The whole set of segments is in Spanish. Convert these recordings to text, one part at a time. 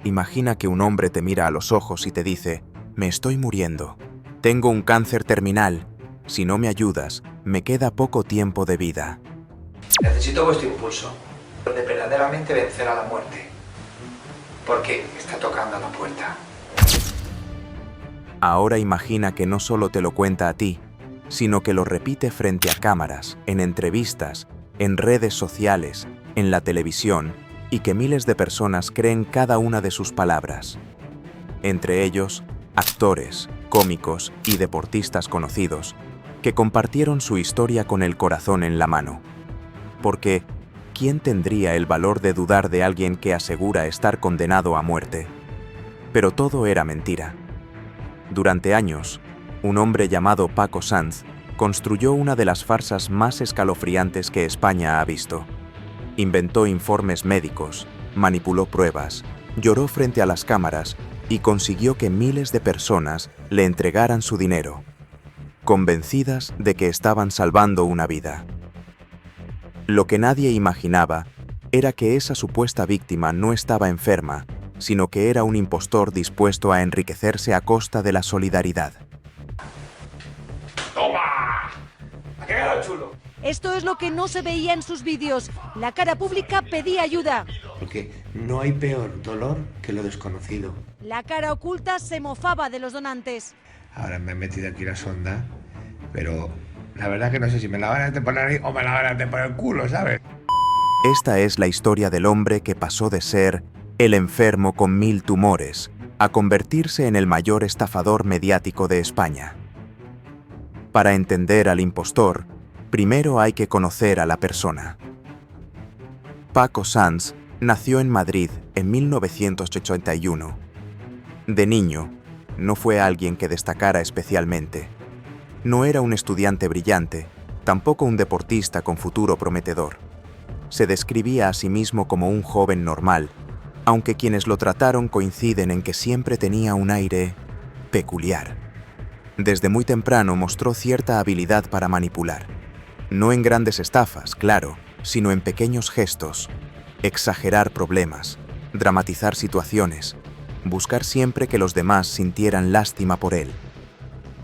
Imagina que un hombre te mira a los ojos y te dice: me estoy muriendo. Tengo un cáncer terminal. Si no me ayudas, me queda poco tiempo de vida. Necesito vuestro impulso de verdaderamente vencer a la muerte. Porque está tocando a la puerta. Ahora imagina que no solo te lo cuenta a ti, sino que lo repite frente a cámaras, en entrevistas, en redes sociales, en la televisión, y que miles de personas creen cada una de sus palabras. Entre ellos, actores, cómicos y deportistas conocidos, que compartieron su historia con el corazón en la mano. Porque, ¿quién tendría el valor de dudar de alguien que asegura estar condenado a muerte? Pero todo era mentira. Durante años, un hombre llamado Paco Sanz construyó una de las farsas más escalofriantes que España ha visto. Inventó informes médicos, manipuló pruebas, lloró frente a las cámaras y consiguió que miles de personas le entregaran su dinero, convencidas de que estaban salvando una vida. Lo que nadie imaginaba era que esa supuesta víctima no estaba enferma, sino que era un impostor dispuesto a enriquecerse a costa de la solidaridad. ¡Toma! ¡Ha quedado chulo! Esto es lo que no se veía en sus vídeos. La cara pública pedía ayuda. Porque no hay peor dolor que lo desconocido. La cara oculta se mofaba de los donantes. Ahora me he metido aquí la sonda, pero la verdad que no sé si me la van a meter por la nariz o me la van a meter por el culo, ¿sabes? Esta es la historia del hombre que pasó de ser el enfermo con 1000 tumores a convertirse en el mayor estafador mediático de España. Para entender al impostor, primero hay que conocer a la persona. Paco Sanz nació en Madrid en 1981. De niño, no fue alguien que destacara especialmente. No era un estudiante brillante, tampoco un deportista con futuro prometedor. Se describía a sí mismo como un joven normal, aunque quienes lo trataron coinciden en que siempre tenía un aire peculiar. Desde muy temprano mostró cierta habilidad para manipular. No en grandes estafas, claro, sino en pequeños gestos. Exagerar problemas, dramatizar situaciones, buscar siempre que los demás sintieran lástima por él.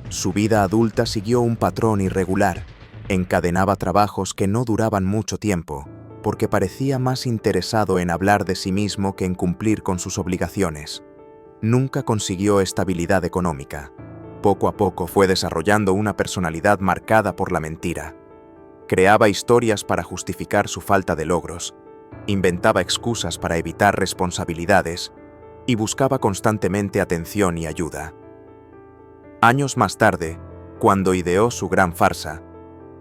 Su vida adulta siguió un patrón irregular. Encadenaba trabajos que no duraban mucho tiempo, porque parecía más interesado en hablar de sí mismo que en cumplir con sus obligaciones. Nunca consiguió estabilidad económica. Poco a poco fue desarrollando una personalidad marcada por la mentira. Creaba historias para justificar su falta de logros, inventaba excusas para evitar responsabilidades y buscaba constantemente atención y ayuda. Años más tarde, cuando ideó su gran farsa,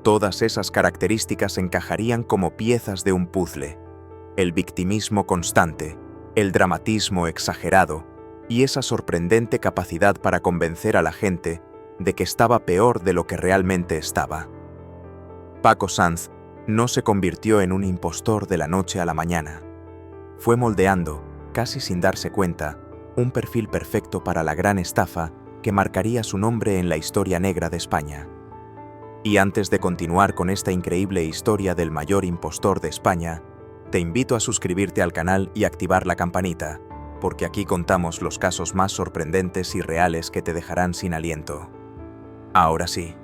todas esas características encajarían como piezas de un puzzle: el victimismo constante, el dramatismo exagerado y esa sorprendente capacidad para convencer a la gente de que estaba peor de lo que realmente estaba. Paco Sanz no se convirtió en un impostor de la noche a la mañana. Fue moldeando, casi sin darse cuenta, un perfil perfecto para la gran estafa que marcaría su nombre en la historia negra de España. Y antes de continuar con esta increíble historia del mayor impostor de España, te invito a suscribirte al canal y activar la campanita, porque aquí contamos los casos más sorprendentes y reales que te dejarán sin aliento. Ahora sí.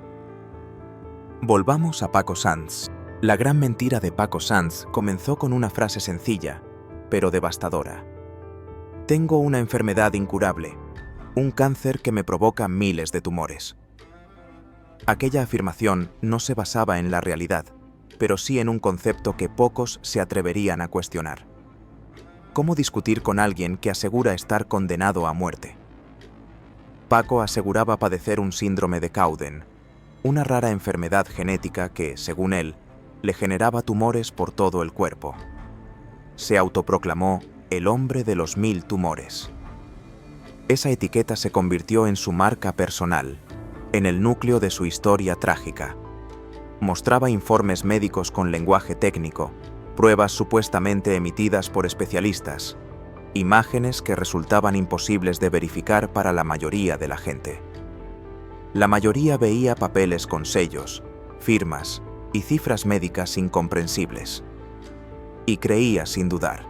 Volvamos a Paco Sanz. La gran mentira de Paco Sanz comenzó con una frase sencilla, pero devastadora. Tengo una enfermedad incurable, un cáncer que me provoca miles de tumores. Aquella afirmación no se basaba en la realidad, pero sí en un concepto que pocos se atreverían a cuestionar. ¿Cómo discutir con alguien que asegura estar condenado a muerte? Paco aseguraba padecer un síndrome de Cowden, una rara enfermedad genética que, según él, le generaba tumores por todo el cuerpo. Se autoproclamó el hombre de los 1000 tumores. Esa etiqueta se convirtió en su marca personal, en el núcleo de su historia trágica. Mostraba informes médicos con lenguaje técnico, pruebas supuestamente emitidas por especialistas, imágenes que resultaban imposibles de verificar para la mayoría de la gente. La mayoría veía papeles con sellos, firmas y cifras médicas incomprensibles. Y creía sin dudar.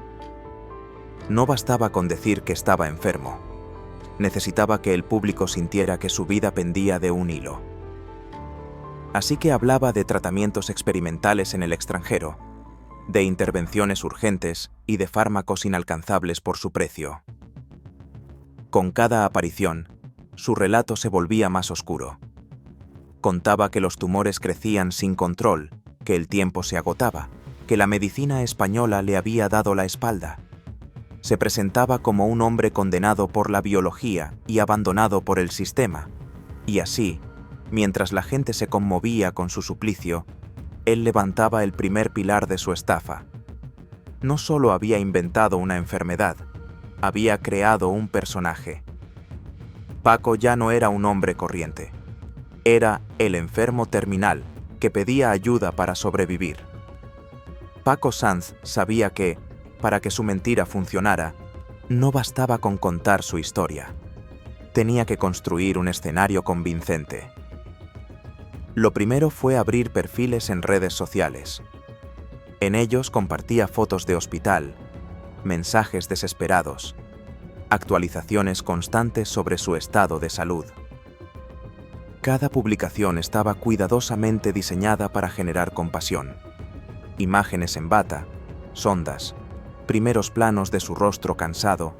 No bastaba con decir que estaba enfermo. Necesitaba que el público sintiera que su vida pendía de un hilo. Así que hablaba de tratamientos experimentales en el extranjero, de intervenciones urgentes y de fármacos inalcanzables por su precio. Con cada aparición, su relato se volvía más oscuro. Contaba que los tumores crecían sin control, que el tiempo se agotaba, que la medicina española le había dado la espalda. Se presentaba como un hombre condenado por la biología y abandonado por el sistema, y así, mientras la gente se conmovía con su suplicio, él levantaba el primer pilar de su estafa. No solo había inventado una enfermedad, había creado un personaje. Paco ya no era un hombre corriente. Era el enfermo terminal que pedía ayuda para sobrevivir. Paco Sanz sabía que, para que su mentira funcionara, no bastaba con contar su historia. Tenía que construir un escenario convincente. Lo primero fue abrir perfiles en redes sociales. En ellos compartía fotos de hospital, mensajes desesperados, actualizaciones constantes sobre su estado de salud. Cada publicación estaba cuidadosamente diseñada para generar compasión. Imágenes en bata, sondas, primeros planos de su rostro cansado,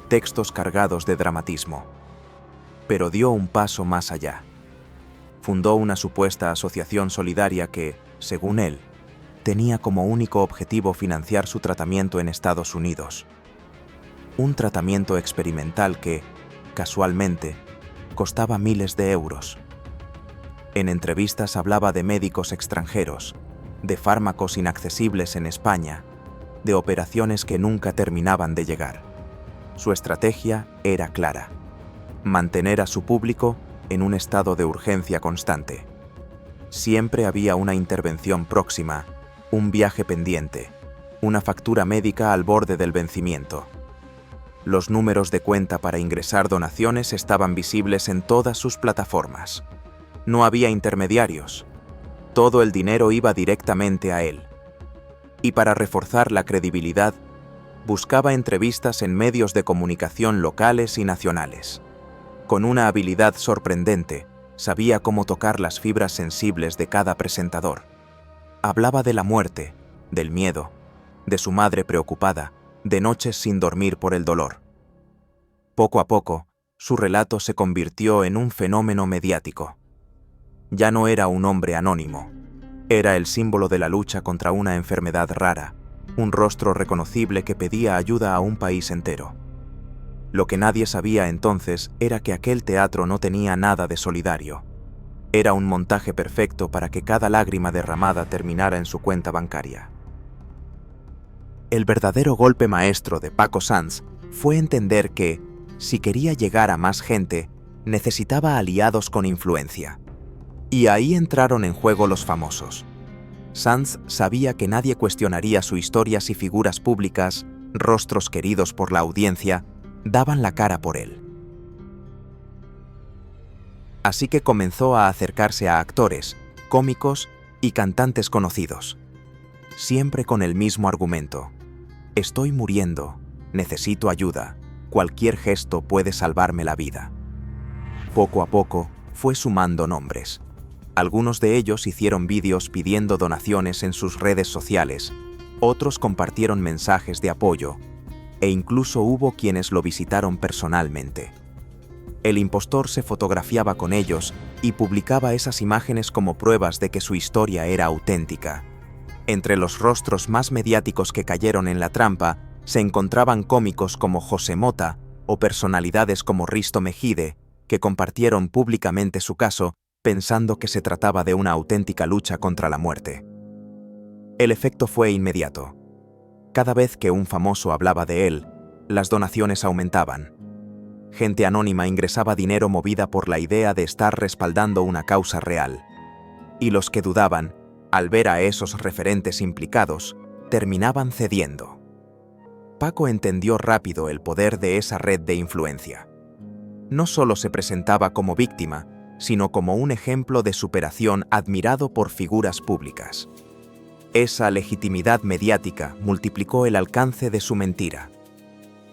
textos cargados de dramatismo. Pero dio un paso más allá. Fundó una supuesta asociación solidaria que, según él, tenía como único objetivo financiar su tratamiento en Estados Unidos. Un tratamiento experimental que, casualmente, costaba miles de euros. En entrevistas hablaba de médicos extranjeros, de fármacos inaccesibles en España, de operaciones que nunca terminaban de llegar. Su estrategia era clara: mantener a su público en un estado de urgencia constante. Siempre había una intervención próxima, un viaje pendiente, una factura médica al borde del vencimiento. Los números de cuenta para ingresar donaciones estaban visibles en todas sus plataformas. No había intermediarios. Todo el dinero iba directamente a él. Y para reforzar la credibilidad, buscaba entrevistas en medios de comunicación locales y nacionales. Con una habilidad sorprendente, sabía cómo tocar las fibras sensibles de cada presentador. Hablaba de la muerte, del miedo, de su madre preocupada, de noches sin dormir por el dolor. Poco a poco, su relato se convirtió en un fenómeno mediático. Ya no era un hombre anónimo. Era el símbolo de la lucha contra una enfermedad rara, un rostro reconocible que pedía ayuda a un país entero. Lo que nadie sabía entonces era que aquel teatro no tenía nada de solidario. Era un montaje perfecto para que cada lágrima derramada terminara en su cuenta bancaria. El verdadero golpe maestro de Paco Sanz fue entender que, si quería llegar a más gente, necesitaba aliados con influencia. Y ahí entraron en juego los famosos. Sanz sabía que nadie cuestionaría su historia si figuras públicas, rostros queridos por la audiencia, daban la cara por él. Así que comenzó a acercarse a actores, cómicos y cantantes conocidos. Siempre con el mismo argumento: estoy muriendo, necesito ayuda, cualquier gesto puede salvarme la vida. Poco a poco fue sumando nombres. Algunos de ellos hicieron vídeos pidiendo donaciones en sus redes sociales, otros compartieron mensajes de apoyo, e incluso hubo quienes lo visitaron personalmente. El impostor se fotografiaba con ellos y publicaba esas imágenes como pruebas de que su historia era auténtica. Entre los rostros más mediáticos que cayeron en la trampa se encontraban cómicos como José Mota o personalidades como Risto Mejide, que compartieron públicamente su caso pensando que se trataba de una auténtica lucha contra la muerte. El efecto fue inmediato. Cada vez que un famoso hablaba de él, las donaciones aumentaban. Gente anónima ingresaba dinero movida por la idea de estar respaldando una causa real. Y los que dudaban, al ver a esos referentes implicados, terminaban cediendo. Paco entendió rápido el poder de esa red de influencia. No solo se presentaba como víctima, sino como un ejemplo de superación admirado por figuras públicas. Esa legitimidad mediática multiplicó el alcance de su mentira.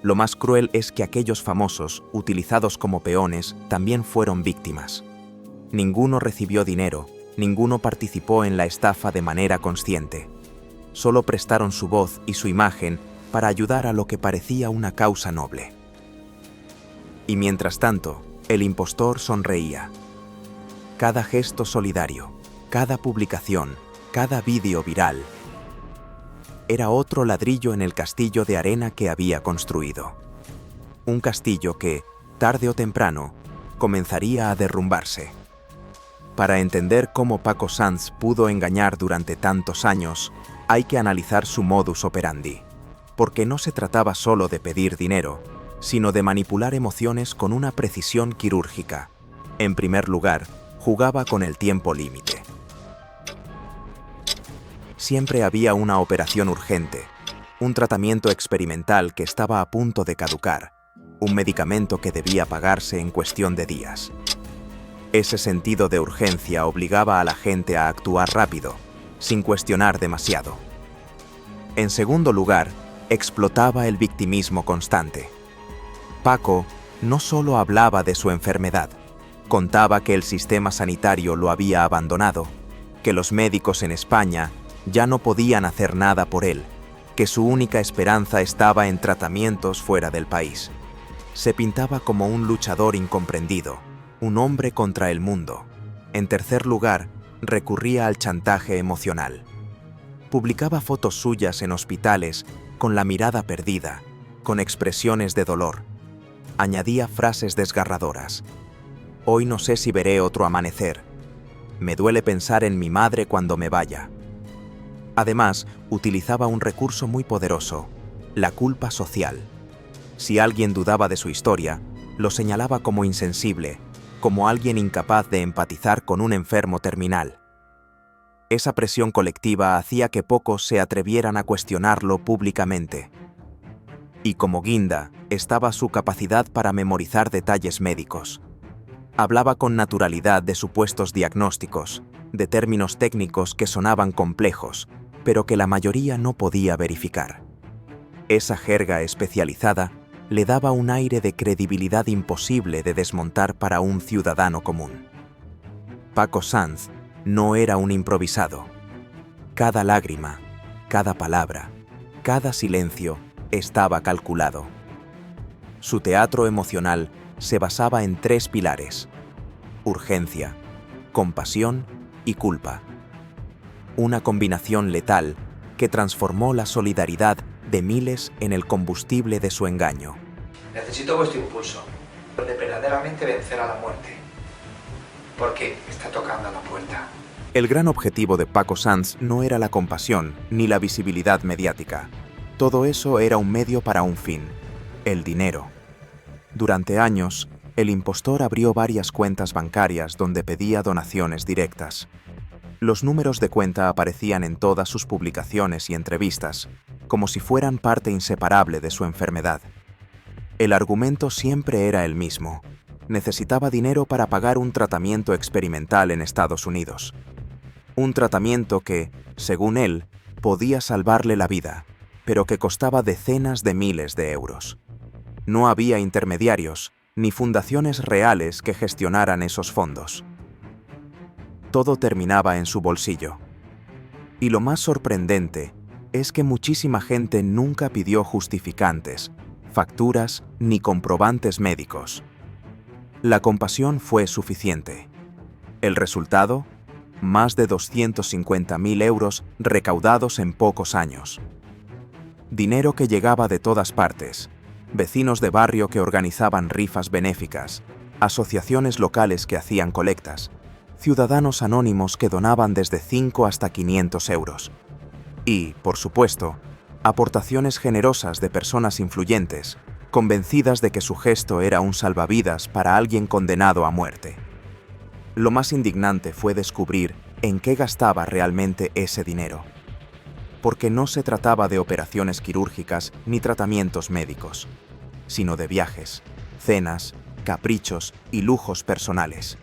Lo más cruel es que aquellos famosos, utilizados como peones, también fueron víctimas. Ninguno recibió dinero, ninguno participó en la estafa de manera consciente. Solo prestaron su voz y su imagen para ayudar a lo que parecía una causa noble. Y mientras tanto, el impostor sonreía. Cada gesto solidario, cada publicación, cada vídeo viral, era otro ladrillo en el castillo de arena que había construido. Un castillo que, tarde o temprano, comenzaría a derrumbarse. Para entender cómo Paco Sanz pudo engañar durante tantos años, hay que analizar su modus operandi, porque no se trataba solo de pedir dinero, sino de manipular emociones con una precisión quirúrgica. En primer lugar, jugaba con el tiempo límite. Siempre había una operación urgente, un tratamiento experimental que estaba a punto de caducar, un medicamento que debía pagarse en cuestión de días. Ese sentido de urgencia obligaba a la gente a actuar rápido, sin cuestionar demasiado. En segundo lugar, explotaba el victimismo constante. Paco no solo hablaba de su enfermedad, contaba que el sistema sanitario lo había abandonado, que los médicos en España ya no podían hacer nada por él, que su única esperanza estaba en tratamientos fuera del país. Se pintaba como un luchador incomprendido, un hombre contra el mundo. En tercer lugar, recurría al chantaje emocional. Publicaba fotos suyas en hospitales con la mirada perdida, con expresiones de dolor. Añadía frases desgarradoras. Hoy no sé si veré otro amanecer. Me duele pensar en mi madre cuando me vaya. Además, utilizaba un recurso muy poderoso, la culpa social. Si alguien dudaba de su historia, lo señalaba como insensible, como alguien incapaz de empatizar con un enfermo terminal. Esa presión colectiva hacía que pocos se atrevieran a cuestionarlo públicamente. Y como guinda, estaba su capacidad para memorizar detalles médicos. Hablaba con naturalidad de supuestos diagnósticos, de términos técnicos que sonaban complejos, pero que la mayoría no podía verificar. Esa jerga especializada le daba un aire de credibilidad imposible de desmontar para un ciudadano común. Paco Sanz no era un improvisado. Cada lágrima, cada palabra, cada silencio estaba calculado. Su teatro emocional se basaba en 3 pilares: urgencia, compasión y culpa. Una combinación letal que transformó la solidaridad de miles en el combustible de su engaño. Necesito vuestro impulso, de verdaderamente vencer a la muerte, porque está tocando a la puerta. El gran objetivo de Paco Sanz no era la compasión ni la visibilidad mediática. Todo eso era un medio para un fin: el dinero. Durante años, el impostor abrió varias cuentas bancarias donde pedía donaciones directas. Los números de cuenta aparecían en todas sus publicaciones y entrevistas, como si fueran parte inseparable de su enfermedad. El argumento siempre era el mismo: necesitaba dinero para pagar un tratamiento experimental en Estados Unidos. Un tratamiento que, según él, podía salvarle la vida, pero que costaba decenas de miles de euros. No había intermediarios, ni fundaciones reales que gestionaran esos fondos. Todo terminaba en su bolsillo. Y lo más sorprendente es que muchísima gente nunca pidió justificantes, facturas ni comprobantes médicos. La compasión fue suficiente. El resultado: más de 250.000 euros recaudados en pocos años. Dinero que llegaba de todas partes: vecinos de barrio que organizaban rifas benéficas, asociaciones locales que hacían colectas, ciudadanos anónimos que donaban desde 5 hasta 500 euros. Y, por supuesto, aportaciones generosas de personas influyentes, convencidas de que su gesto era un salvavidas para alguien condenado a muerte. Lo más indignante fue descubrir en qué gastaba realmente ese dinero. Porque no se trataba de operaciones quirúrgicas ni tratamientos médicos, sino de viajes, cenas, caprichos y lujos personales.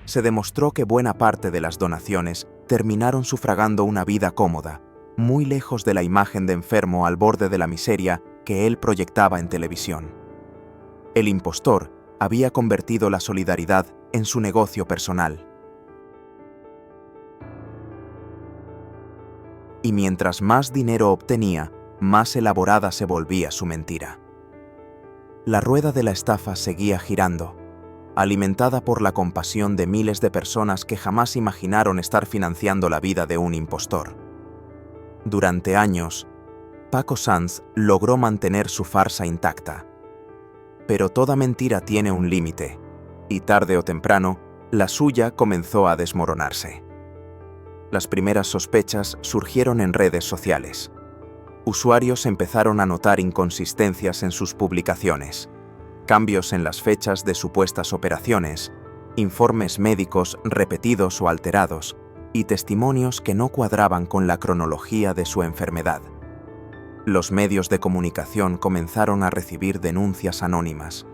Se demostró que buena parte de las donaciones terminaron sufragando una vida cómoda, muy lejos de la imagen de enfermo al borde de la miseria que él proyectaba en televisión. El impostor había convertido la solidaridad en su negocio personal. Y mientras más dinero obtenía, más elaborada se volvía su mentira. La rueda de la estafa seguía girando, alimentada por la compasión de miles de personas que jamás imaginaron estar financiando la vida de un impostor. Durante años, Paco Sanz logró mantener su farsa intacta. Pero toda mentira tiene un límite, y tarde o temprano, la suya comenzó a desmoronarse. Las primeras sospechas surgieron en redes sociales. Usuarios empezaron a notar inconsistencias en sus publicaciones, cambios en las fechas de supuestas operaciones, informes médicos repetidos o alterados, y testimonios que no cuadraban con la cronología de su enfermedad. Los medios de comunicación comenzaron a recibir denuncias anónimas.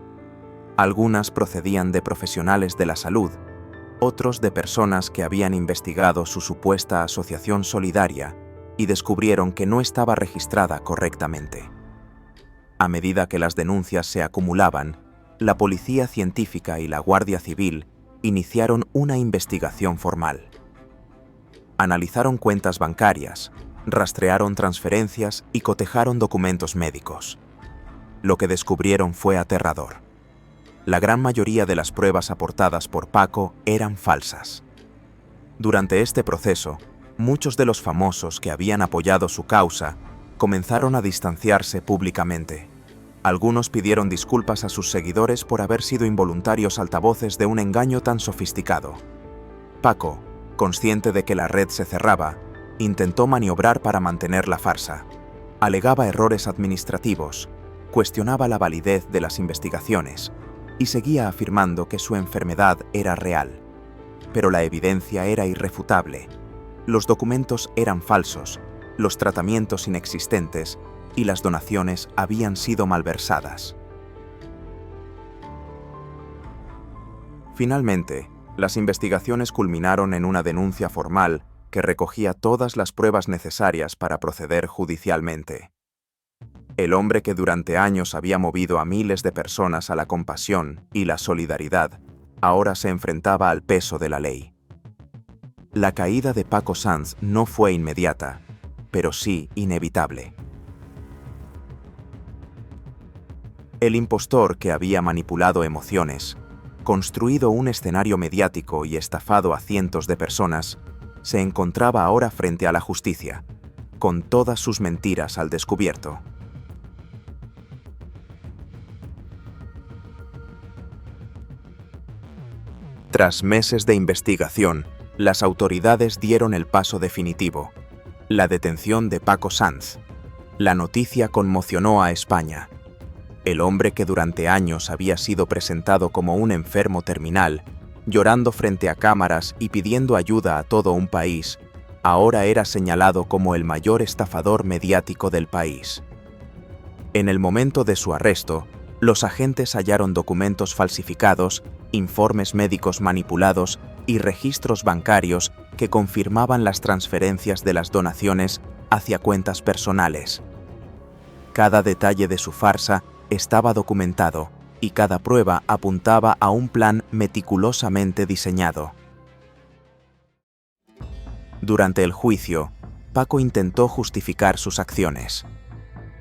Algunas procedían de profesionales de la salud, otros de personas que habían investigado su supuesta asociación solidaria y descubrieron que no estaba registrada correctamente. A medida que las denuncias se acumulaban, la Policía Científica y la Guardia Civil iniciaron una investigación formal. Analizaron cuentas bancarias, rastrearon transferencias y cotejaron documentos médicos. Lo que descubrieron fue aterrador. La gran mayoría de las pruebas aportadas por Paco eran falsas. Durante este proceso, muchos de los famosos que habían apoyado su causa comenzaron a distanciarse públicamente. Algunos pidieron disculpas a sus seguidores por haber sido involuntarios altavoces de un engaño tan sofisticado. Paco, consciente de que la red se cerraba, intentó maniobrar para mantener la farsa. Alegaba errores administrativos, cuestionaba la validez de las investigaciones y seguía afirmando que su enfermedad era real. Pero la evidencia era irrefutable. Los documentos eran falsos, los tratamientos inexistentes y las donaciones habían sido malversadas. Finalmente, las investigaciones culminaron en una denuncia formal que recogía todas las pruebas necesarias para proceder judicialmente. El hombre que durante años había movido a miles de personas a la compasión y la solidaridad, ahora se enfrentaba al peso de la ley. La caída de Paco Sanz no fue inmediata, pero sí inevitable. El impostor que había manipulado emociones, construido un escenario mediático y estafado a cientos de personas, se encontraba ahora frente a la justicia, con todas sus mentiras al descubierto. Tras meses de investigación, las autoridades dieron el paso definitivo: la detención de Paco Sanz. La noticia conmocionó a España. El hombre que durante años había sido presentado como un enfermo terminal, llorando frente a cámaras y pidiendo ayuda a todo un país, ahora era señalado como el mayor estafador mediático del país. En el momento de su arresto, los agentes hallaron documentos falsificados, informes médicos manipulados y registros bancarios que confirmaban las transferencias de las donaciones hacia cuentas personales. Cada detalle de su farsa estaba documentado y cada prueba apuntaba a un plan meticulosamente diseñado. Durante el juicio, Paco intentó justificar sus acciones.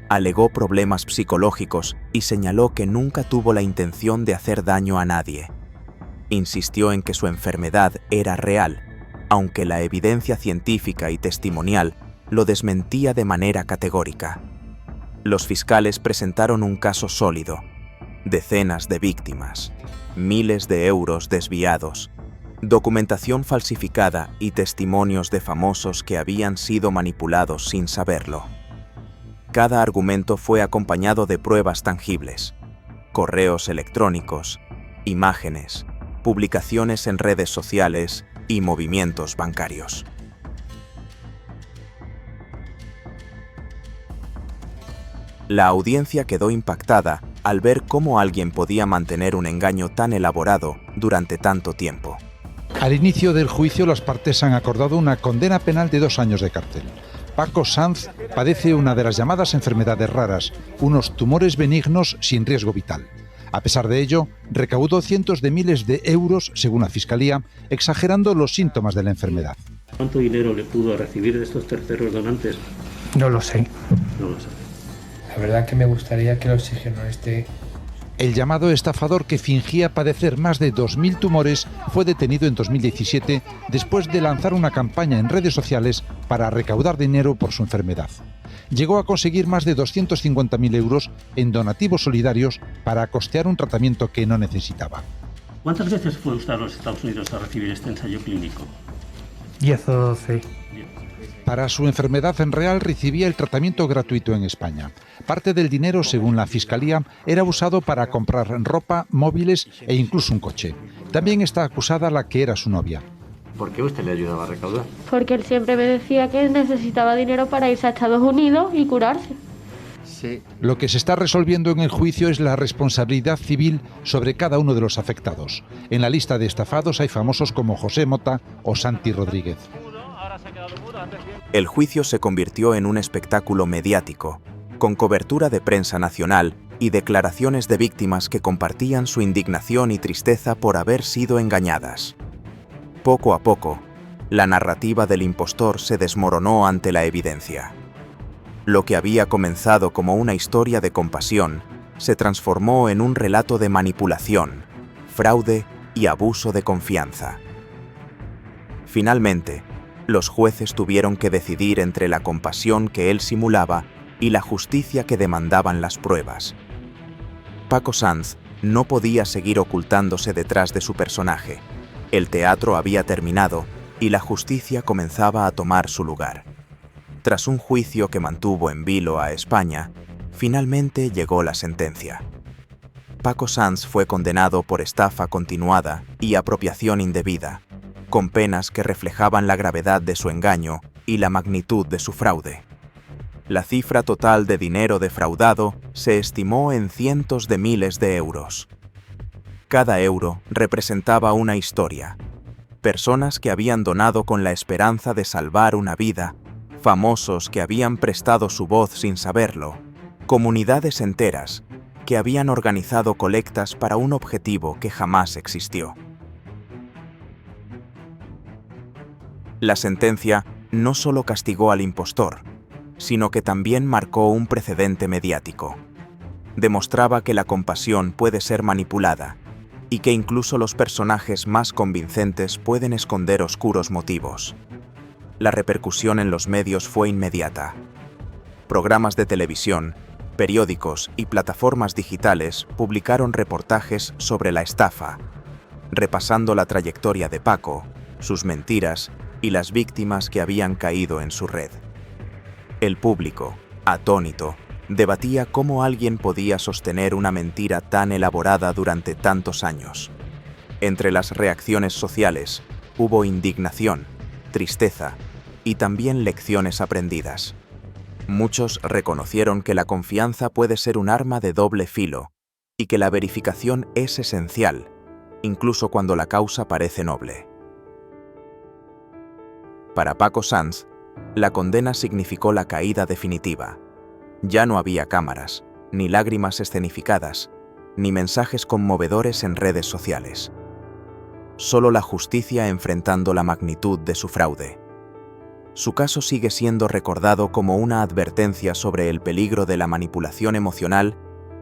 Alegó problemas psicológicos y señaló que nunca tuvo la intención de hacer daño a nadie. Insistió en que su enfermedad era real, aunque la evidencia científica y testimonial lo desmentía de manera categórica. Los fiscales presentaron un caso sólido: decenas de víctimas, miles de euros desviados, documentación falsificada y testimonios de famosos que habían sido manipulados sin saberlo. Cada argumento fue acompañado de pruebas tangibles: correos electrónicos, imágenes, publicaciones en redes sociales y movimientos bancarios. La audiencia quedó impactada al ver cómo alguien podía mantener un engaño tan elaborado durante tanto tiempo. Al inicio del juicio, las partes han acordado una condena penal de 2 años de cárcel. Paco Sanz padece una de las llamadas enfermedades raras, unos tumores benignos sin riesgo vital. A pesar de ello, recaudó cientos de miles de euros, según la Fiscalía, exagerando los síntomas de la enfermedad. ¿Cuánto dinero le pudo recibir de estos terceros donantes? No lo sé. No lo sé. La verdad que me gustaría que el oxígeno esté... El llamado estafador, que fingía padecer más de 2.000 tumores, fue detenido en 2017 después de lanzar una campaña en redes sociales para recaudar dinero por su enfermedad. Llegó a conseguir más de 250.000 euros en donativos solidarios para costear un tratamiento que no necesitaba. ¿Cuántas veces fue usted a los Estados Unidos a recibir este ensayo clínico? 10 o 12. Para su enfermedad en real recibía el tratamiento gratuito en España. Parte del dinero, según la Fiscalía, era usado para comprar ropa, móviles e incluso un coche. También está acusada la que era su novia. ¿Por qué usted le ayudaba a recaudar? Porque él siempre me decía que necesitaba dinero para irse a Estados Unidos y curarse. Sí. Lo que se está resolviendo en el juicio es la responsabilidad civil sobre cada uno de los afectados. En la lista de estafados hay famosos como José Mota o Santi Rodríguez. El juicio se convirtió en un espectáculo mediático, con cobertura de prensa nacional y declaraciones de víctimas que compartían su indignación y tristeza por haber sido engañadas. Poco a poco, la narrativa del impostor se desmoronó ante la evidencia. Lo que había comenzado como una historia de compasión se transformó en un relato de manipulación, fraude y abuso de confianza. Finalmente, los jueces tuvieron que decidir entre la compasión que él simulaba y la justicia que demandaban las pruebas. Paco Sanz no podía seguir ocultándose detrás de su personaje. El teatro había terminado y la justicia comenzaba a tomar su lugar. Tras un juicio que mantuvo en vilo a España, finalmente llegó la sentencia. Paco Sanz fue condenado por estafa continuada y apropiación indebida, con penas que reflejaban la gravedad de su engaño y la magnitud de su fraude. La cifra total de dinero defraudado se estimó en cientos de miles de euros. Cada euro representaba una historia. Personas que habían donado con la esperanza de salvar una vida, famosos que habían prestado su voz sin saberlo, comunidades enteras que habían organizado colectas para un objetivo que jamás existió. La sentencia no solo castigó al impostor, sino que también marcó un precedente mediático. Demostraba que la compasión puede ser manipulada y que incluso los personajes más convincentes pueden esconder oscuros motivos. La repercusión en los medios fue inmediata. Programas de televisión, periódicos y plataformas digitales publicaron reportajes sobre la estafa, repasando la trayectoria de Paco, sus mentiras y las víctimas que habían caído en su red. El público, atónito, debatía cómo alguien podía sostener una mentira tan elaborada durante tantos años. Entre las reacciones sociales hubo indignación, tristeza y también lecciones aprendidas. Muchos reconocieron que la confianza puede ser un arma de doble filo y que la verificación es esencial, incluso cuando la causa parece noble. Para Paco Sanz, la condena significó la caída definitiva. Ya no había cámaras, ni lágrimas escenificadas, ni mensajes conmovedores en redes sociales. Solo la justicia enfrentando la magnitud de su fraude. Su caso sigue siendo recordado como una advertencia sobre el peligro de la manipulación emocional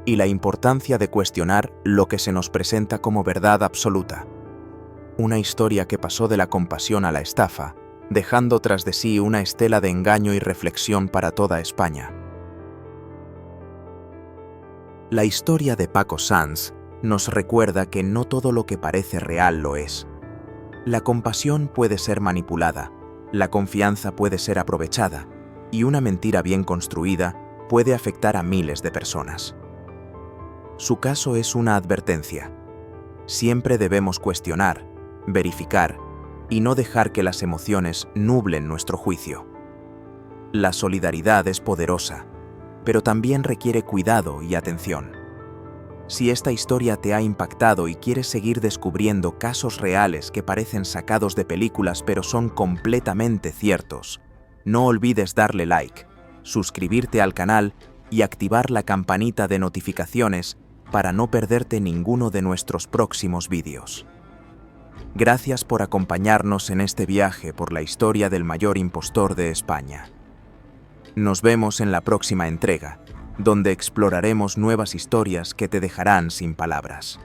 y la importancia de cuestionar lo que se nos presenta como verdad absoluta. Una historia que pasó de la compasión a la estafa, dejando tras de sí una estela de engaño y reflexión para toda España. La historia de Paco Sanz nos recuerda que no todo lo que parece real lo es. La compasión puede ser manipulada, la confianza puede ser aprovechada, y una mentira bien construida puede afectar a miles de personas. Su caso es una advertencia. Siempre debemos cuestionar, verificar, y no dejar que las emociones nublen nuestro juicio. La solidaridad es poderosa, pero también requiere cuidado y atención. Si esta historia te ha impactado y quieres seguir descubriendo casos reales que parecen sacados de películas pero son completamente ciertos, No olvides darle like, suscribirte al canal y activar la campanita de notificaciones para no perderte ninguno de nuestros próximos vídeos. Gracias por acompañarnos en este viaje por la historia del mayor impostor de España. Nos vemos en la próxima entrega, donde exploraremos nuevas historias que te dejarán sin palabras.